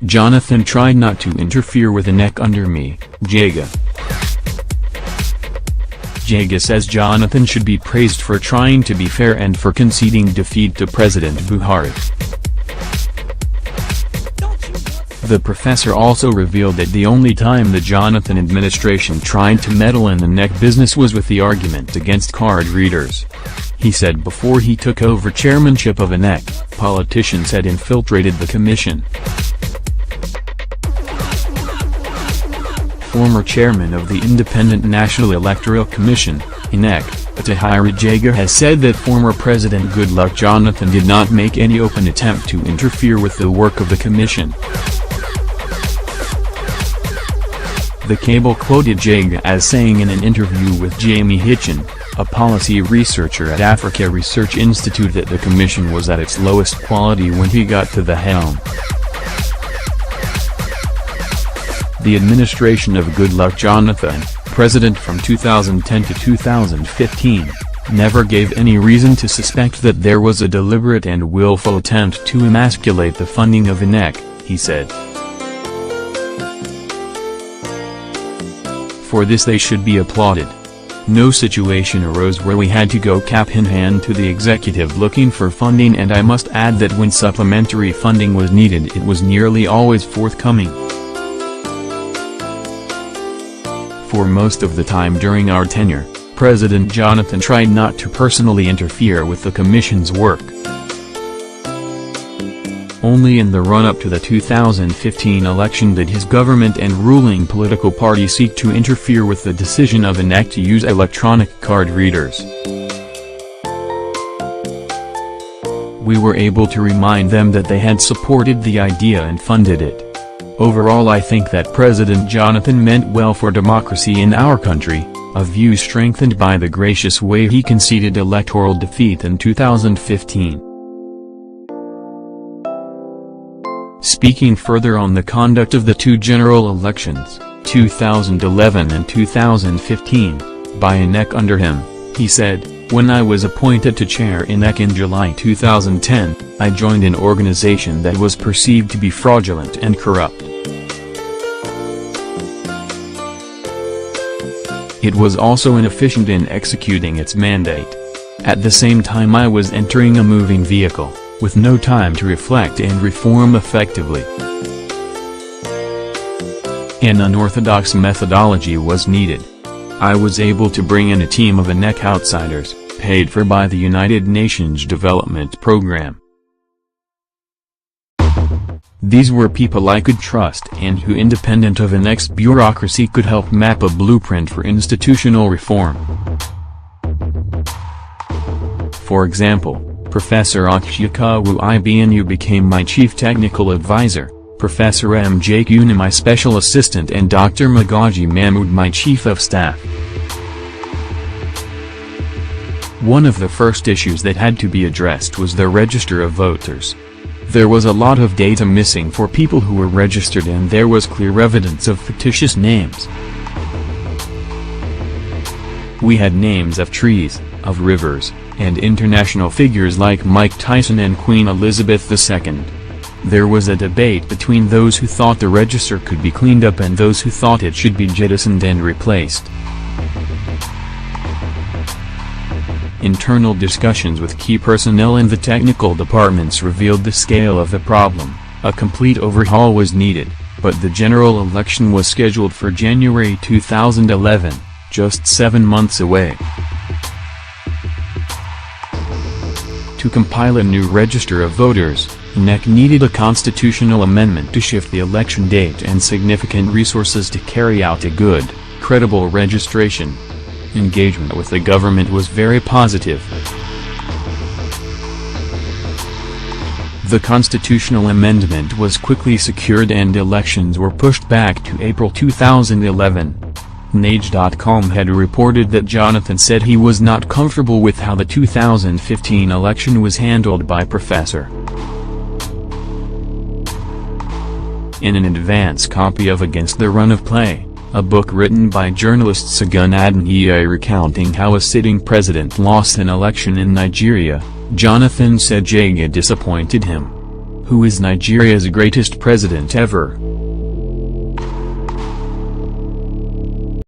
"Jonathan tried not to interfere with INEC under me," Jega. Jega says Jonathan should be praised for trying to be fair and for conceding defeat to President Buhari. The professor also revealed that the only time the Jonathan administration tried to meddle in the INEC business was with the argument against card readers. He said before he took over chairmanship of INEC, politicians had infiltrated the commission. Former chairman of the Independent National Electoral Commission, INEC, Jega has said that former President Goodluck Jonathan did not make any open attempt to interfere with the work of the commission. The cable quoted Jega as saying in an interview with Jamie Hitchen, a policy researcher at Africa Research Institute, that the commission was at its lowest quality when he got to the helm. The administration of Goodluck Jonathan, president from 2010 to 2015, never gave any reason to suspect that there was a deliberate and willful attempt to emasculate the funding of INEC, he said. For this they should be applauded. No situation arose where we had to go cap in hand to the executive looking for funding, and I must add that when supplementary funding was needed it was nearly always forthcoming. For most of the time during our tenure, President Jonathan tried not to personally interfere with the Commission's work. Only in the run-up to the 2015 election did his government and ruling political party seek to interfere with the decision of INEC to use electronic card readers. We were able to remind them that they had supported the idea and funded it. Overall, I think that President Jonathan meant well for democracy in our country, a view strengthened by the gracious way he conceded electoral defeat in 2015. Speaking further on the conduct of the two general elections, 2011 and 2015, by INEC under him, he said, "When I was appointed to chair INEC in July 2010, I joined an organization that was perceived to be fraudulent and corrupt. It was also inefficient in executing its mandate. At the same time I was entering a moving vehicle, with no time to reflect and reform effectively. An unorthodox methodology was needed. I was able to bring in a team of INEC outsiders, paid for by the United Nations Development Program. These were people I could trust and who, independent of INEC's bureaucracy, could help map a blueprint for institutional reform. For example, Professor Ochiyakawu Ibnu became my chief technical advisor, Professor M.J. Kuna my special assistant, and Dr. Magaji Mahmood my chief of staff. One of the first issues that had to be addressed was the register of voters. There was a lot of data missing for people who were registered, and there was clear evidence of fictitious names. We had names of trees, of rivers, and international figures like Mike Tyson and Queen Elizabeth II. There was a debate between those who thought the register could be cleaned up and those who thought it should be jettisoned and replaced. Internal discussions with key personnel in the technical departments revealed the scale of the problem. A complete overhaul was needed, but the general election was scheduled for January 2011, just 7 months away. To compile a new register of voters, INEC needed a constitutional amendment to shift the election date and significant resources to carry out a good, credible registration. Engagement with the government was very positive. The constitutional amendment was quickly secured and elections were pushed back to April 2011. Nage.com had reported that Jonathan said he was not comfortable with how the 2015 election was handled by Professor. In an advance copy of Against the Run of Play, a book written by journalist Segun Adeniyi recounting how a sitting president lost an election in Nigeria, Jonathan said Jega disappointed him. Who is Nigeria's greatest president ever?